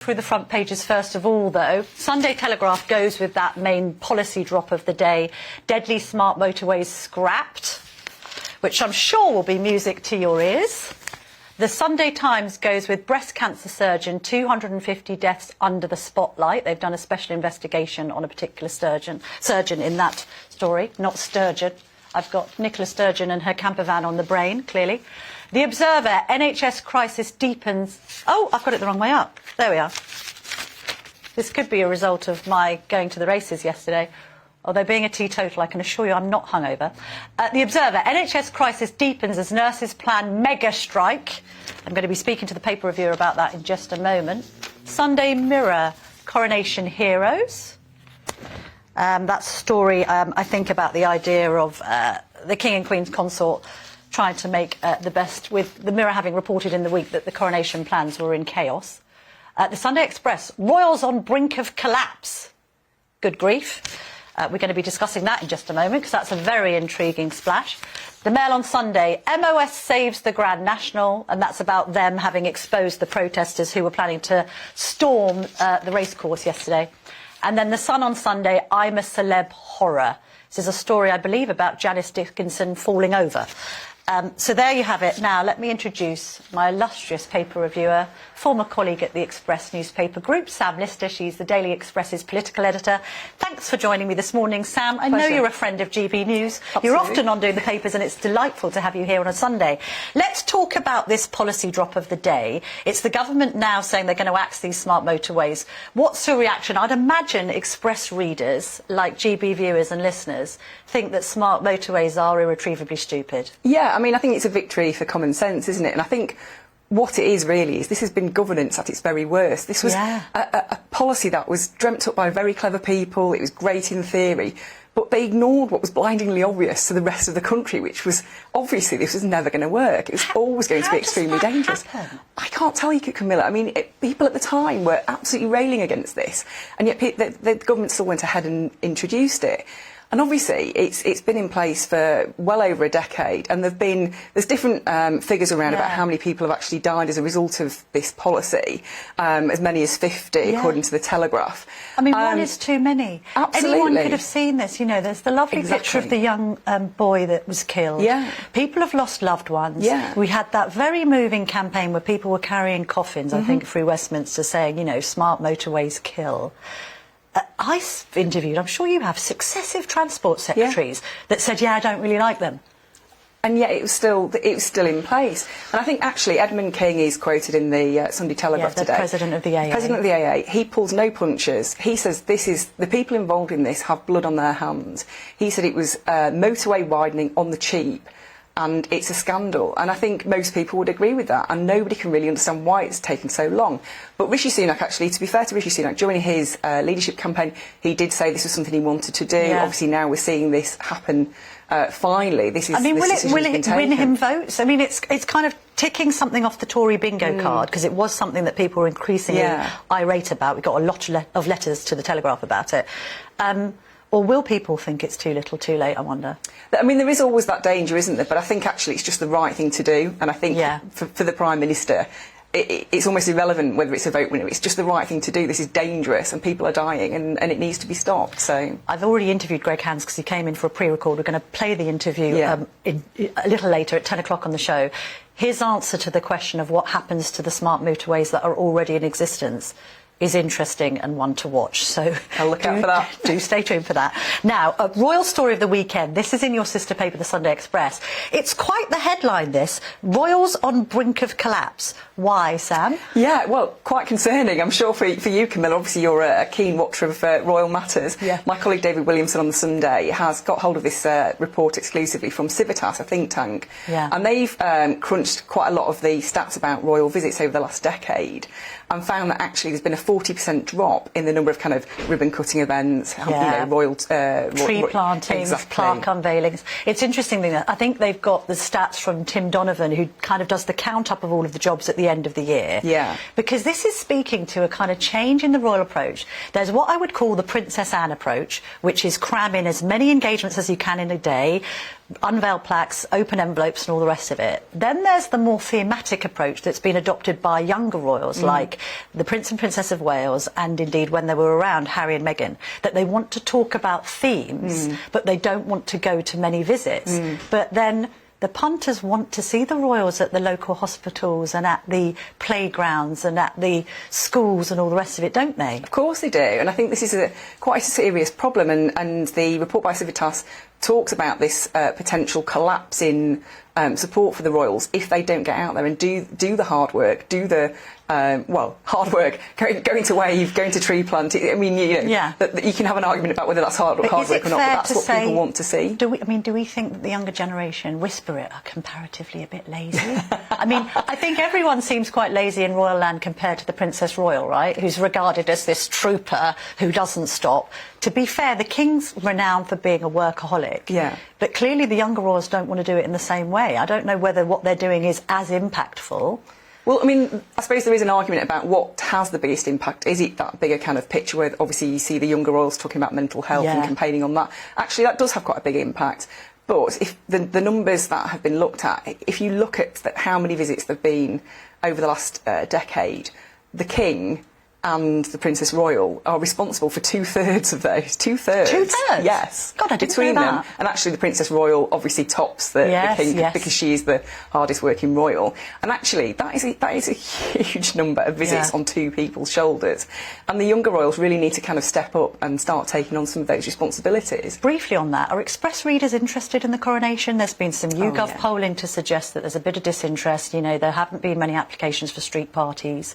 Through the front pages first of all, though. Sunday Telegraph goes with that main policy drop of the day. Deadly smart motorways scrapped, which I'm sure will be music to your ears. The Sunday Times goes with breast cancer surgeon, 250 deaths under the spotlight. They've done a special investigation on a particular surgeon in that story, not Sturgeon. I've got Nicola Sturgeon and her camper van on the brain, clearly. The Observer, NHS crisis deepens. Oh, I've got it the wrong way up. There we are. This could be a result of my going to the races yesterday. Although being a teetotal, I can assure you I'm not hungover. The Observer, NHS crisis deepens as nurses plan mega strike. I'm going to be speaking to the paper reviewer about that in just a moment. Sunday Mirror, coronation heroes. That story, I think, about the idea of the King and Queen's consort trying to make the best, with the Mirror having reported in the week that the coronation plans were in chaos. The Sunday Express, royals on brink of collapse. Good grief. We're going to be discussing that in just a moment, because that's a very intriguing splash. The Mail on Sunday, MOS saves the Grand National, and that's about them having exposed the protesters who were planning to storm the racecourse yesterday. And then The Sun on Sunday, I'm a Celeb Horror. This is a story, I believe, about Janice Dickinson falling over. So there you have it. Now, let me introduce my illustrious paper reviewer, former colleague at the Express newspaper group, Sam Lister. She's the Daily Express's political editor. Thanks for joining me this morning, Sam. I know you're a friend of GB News. Absolutely. You're often on doing the papers, and it's delightful to have you here on a Sunday. Let's talk about this policy drop of the day. It's the government now saying they're going to axe these smart motorways. What's your reaction? I'd imagine Express readers, like GB viewers and listeners, think that smart motorways are irretrievably stupid. Yeah, I mean, I think it's a victory for common sense, isn't it? And I think what it is really is this has been governance at its very worst. This was a policy that was dreamt up by very clever people. It was great in theory, but they ignored what was blindingly obvious to the rest of the country, which was obviously this was never going to work. It was always going to be extremely dangerous. I can't tell you, Camilla. I mean, people at the time were absolutely railing against this, and yet the government still went ahead and introduced it. And obviously, it's been in place for well over a decade, and there's different figures around about how many people have actually died as a result of this policy, as many as 50, according to the Telegraph. I mean, one is too many. Absolutely. Anyone could have seen this. You know, there's the lovely picture of the young boy that was killed. Yeah. People have lost loved ones. Yeah. We had that very moving campaign where people were carrying coffins, I think, through Westminster saying, you know, smart motorways kill. I've interviewed, I'm sure you have, successive transport secretaries that said, I don't really like them. And yet it was still in place. And I think actually Edmund King is quoted in the Sunday Telegraph today. President of the AA. President of the AA. He pulls no punches. He says the people involved in this have blood on their hands. He said it was motorway widening on the cheap. And it's a scandal, and I think most people would agree with that, and nobody can really understand why it's taken so long. But Rishi Sunak, actually, to be fair to Rishi Sunak, during his leadership campaign, he did say this was something he wanted to do. Yeah. Obviously, now we're seeing this happen finally. This is. I mean, will it win him votes? I mean, it's kind of ticking something off the Tory bingo card, because it was something that people were increasingly irate about. We got a lot of letters to the Telegraph about it. Or will people think it's too little too late, I wonder? I mean, there is always that danger, isn't there? But I think actually it's just the right thing to do. And I think for the Prime Minister, it's almost irrelevant whether it's a vote winner. It's just the right thing to do. This is dangerous and people are dying and it needs to be stopped. So I've already interviewed Greg Hands because he came in for a pre-record. We're going to play the interview a little later at 10 o'clock on the show. His answer to the question of what happens to the smart motorways that are already in existence is interesting and one to watch. So I'll look out for that. Do stay tuned for that. Now, a royal story of the weekend. This is in your sister paper, the Sunday Express. It's quite the headline, this. Royals on brink of collapse. Why, Sam? Yeah, well, quite concerning, I'm sure, for you, Camilla. Obviously, you're a keen watcher of royal matters. Yeah. My colleague David Williamson on the Sunday has got hold of this report exclusively from Civitas, a think tank. Yeah. And they've crunched quite a lot of the stats about royal visits over the last decade and found that actually there's been a 40% drop in the number of kind of ribbon-cutting events, royal... tree plantings, plaque unveilings. It's interesting that I think they've got the stats from Tim Donovan, who kind of does the count-up of all of the jobs at the end of the year. Yeah. Because this is speaking to a kind of change in the royal approach. There's what I would call the Princess Anne approach, which is cram in as many engagements as you can in a day, unveil plaques, open envelopes and all the rest of it. Then there's the more thematic approach that's been adopted by younger royals like the Prince and Princess of Wales, and indeed when they were around, Harry and Meghan, that they want to talk about themes but they don't want to go to many visits. But then the punters want to see the royals at the local hospitals and at the playgrounds and at the schools and all the rest of it, don't they? Of course they do, and I think this is quite a serious problem, and the report by Civitas talks about this potential collapse in support for the royals if they don't get out there and do the hard work, do the hard work, going to wave, going to tree plant. I mean, you know, that you can have an argument about whether that's hard work or not, but that's what people want to see. Do we think that the younger generation, whisper it, are comparatively a bit lazy? I mean, I think everyone seems quite lazy in royal land compared to the Princess Royal, right, who's regarded as this trooper who doesn't stop. To be fair, the King's renowned for being a workaholic, but clearly the younger royals don't want to do it in the same way. I don't know whether what they're doing is as impactful. Well, I mean, I suppose there is an argument about what has the biggest impact. Is it that bigger kind of picture where obviously you see the younger royals talking about mental health and campaigning on that? Actually, that does have quite a big impact. But if the numbers that have been looked at, if you look at how many visits there have been over the last decade, the King and the Princess Royal are responsible for 2/3 of those. 2/3? 2/3? Yes. God, I didn't between know that. them. And actually the Princess Royal obviously tops the King because she is the hardest working royal. And actually that is a huge number of visits on two people's shoulders. And the younger royals really need to kind of step up and start taking on some of those responsibilities. Briefly on that, are Express readers interested in the coronation? There's been some YouGov polling to suggest that there's a bit of disinterest. You know, there haven't been many applications for street parties.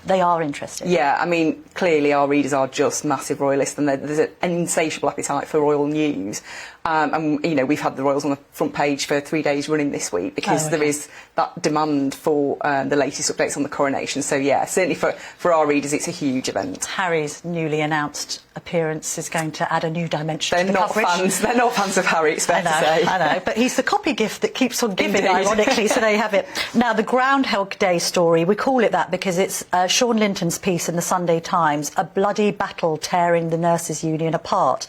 They are interested. Yeah, I mean, clearly our readers are just massive royalists, and there's an insatiable appetite for royal news. And, you know, we've had the royals on the front page for 3 days running this week because there is that demand for the latest updates on the coronation. So, yeah, certainly for our readers, it's a huge event. Harry's newly announced appearance is going to add a new dimension to the coverage. They're not fans of Harry, it's fair to say. I know, but he's the copy gift that keeps on giving, Indeed. ironically, so there you have it. Now, the Groundhog Day story, we call it that because it's Sean Linton's piece in the Sunday Times, a bloody battle tearing the nurses' union apart.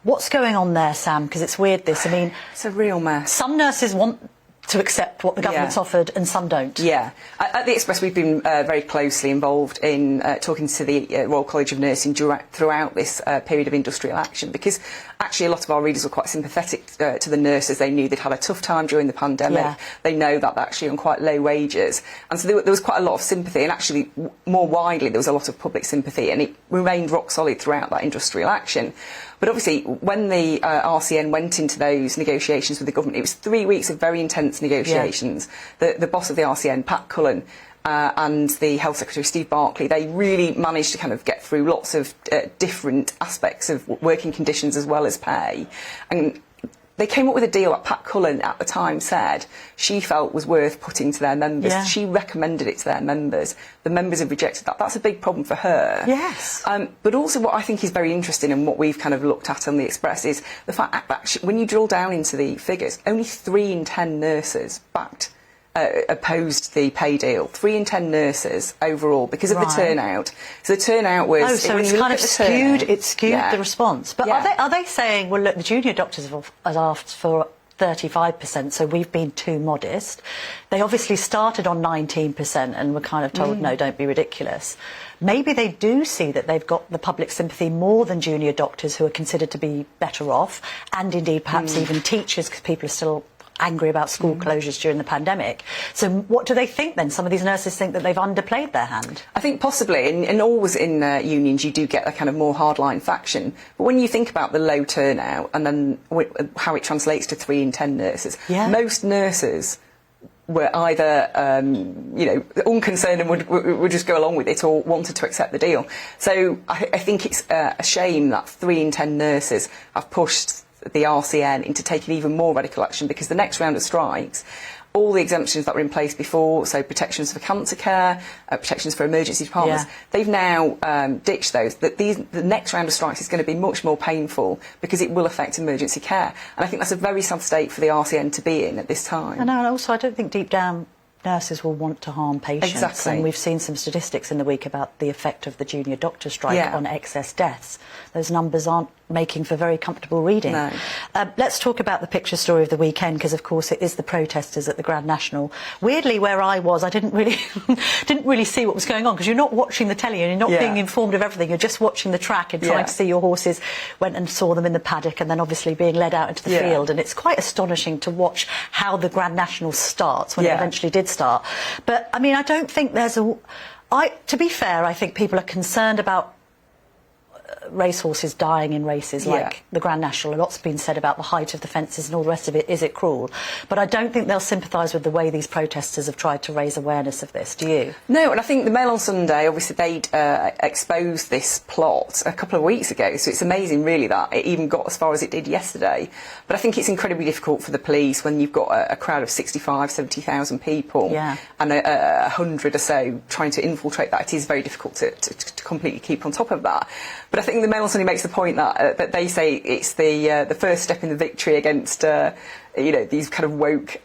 What's going on there, Sam? Because it's weird, this. I mean, it's a real mess. Some nurses want to accept what the government's offered and some don't. Yeah. At the Express we've been very closely involved in talking to the Royal College of Nursing throughout this period of industrial action, because actually a lot of our readers were quite sympathetic to the nurses. They knew they'd had a tough time during the pandemic. They know that they're actually on quite low wages, and so there was quite a lot of sympathy, and actually more widely there was a lot of public sympathy, and it remained rock solid throughout that industrial action. But obviously, when the RCN went into those negotiations with the government, it was 3 weeks of very intense negotiations. The boss of the RCN, Pat Cullen, and the Health Secretary, Steve Barclay, they really managed to kind of get through lots of different aspects of working conditions as well as pay. And they came up with a deal that Pat Cullen at the time said she felt was worth putting to their members. She recommended it to their members. The members have rejected that. That's a big problem for her. Yes. But also what I think is very interesting and what we've kind of looked at on the Express is the fact that actually, when you drill down into the figures, only 3 in 10 nurses opposed the pay deal. 3 in 10 nurses overall because of the turnout. So the turnout was... so it's kind of skewed. It skewed the response. But are they saying, well, look, the junior doctors have asked for 35%, so we've been too modest. They obviously started on 19% and were kind of told, no, don't be ridiculous. Maybe they do see that they've got the public sympathy more than junior doctors who are considered to be better off, and indeed perhaps even teachers, because people are still angry about school closures during the pandemic. So what do they think then? Some of these nurses think that they've underplayed their hand. I think possibly, and always in unions you do get a kind of more hardline faction. But when you think about the low turnout and then how it translates to 3 in 10 nurses, most nurses were either, unconcerned and would just go along with it, or wanted to accept the deal. So I think it's a shame that 3 in 10 nurses have pushed the RCN into taking even more radical action, because the next round of strikes, all the exemptions that were in place before, so protections for cancer care, protections for emergency departments, they've now ditched those. The next round of strikes is going to be much more painful because it will affect emergency care. And I think that's a very sad state for the RCN to be in at this time. I know, and also I don't think deep down nurses will want to harm patients. Exactly. And we've seen some statistics in the week about the effect of the junior doctor strike on excess deaths. Those numbers aren't making for very comfortable reading. No. Let's talk about the picture story of the weekend, because of course it is the protesters at the Grand National. Weirdly, where I was, I didn't really didn't really see what was going on, because you're not watching the telly and you're not being informed of everything. You're just watching the track and trying to see your horses. Went and saw them in the paddock, and then obviously being led out into the field. And it's quite astonishing to watch how the Grand National starts, when it eventually did start. But I mean, I don't think there's to be fair, I think people are concerned about racehorses dying in races like the Grand National. A lot's been said about the height of the fences and all the rest of it. Is it cruel? But I don't think they'll sympathise with the way these protesters have tried to raise awareness of this. Do you? No, and I think the Mail on Sunday, obviously they'd exposed this plot a couple of weeks ago, so it's amazing really that it even got as far as it did yesterday. But I think it's incredibly difficult for the police when you've got a crowd of 65, 70,000 people and 100 or so trying to infiltrate that. It is very difficult to completely keep on top of that. But I think the Mail on Sunday makes the point that they say it's the first step in the victory against these kind of woke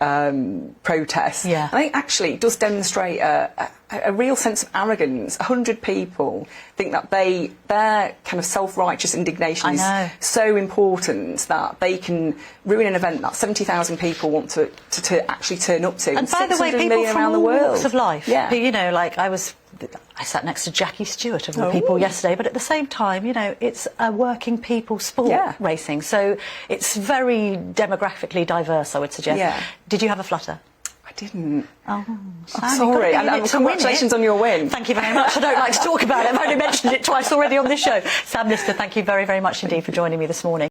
protests. I think actually it does demonstrate a real sense of arrogance. 100 people think that their kind of self-righteous indignation is so important that they can ruin an event that 70,000 people want to actually turn up to. And by the way, people from all walks of life. You know, like I sat next to Jackie Stewart of all people yesterday, but at the same time, you know, it's a working people sport, racing, so it's very demographically diverse, I would suggest. Did you have a flutter? I didn't. Oh, sorry. And congratulations on your win. Thank you very much. I don't like to talk about it. I've only mentioned it twice already on this show. Sam Lister, thank you very, very much indeed for joining me this morning.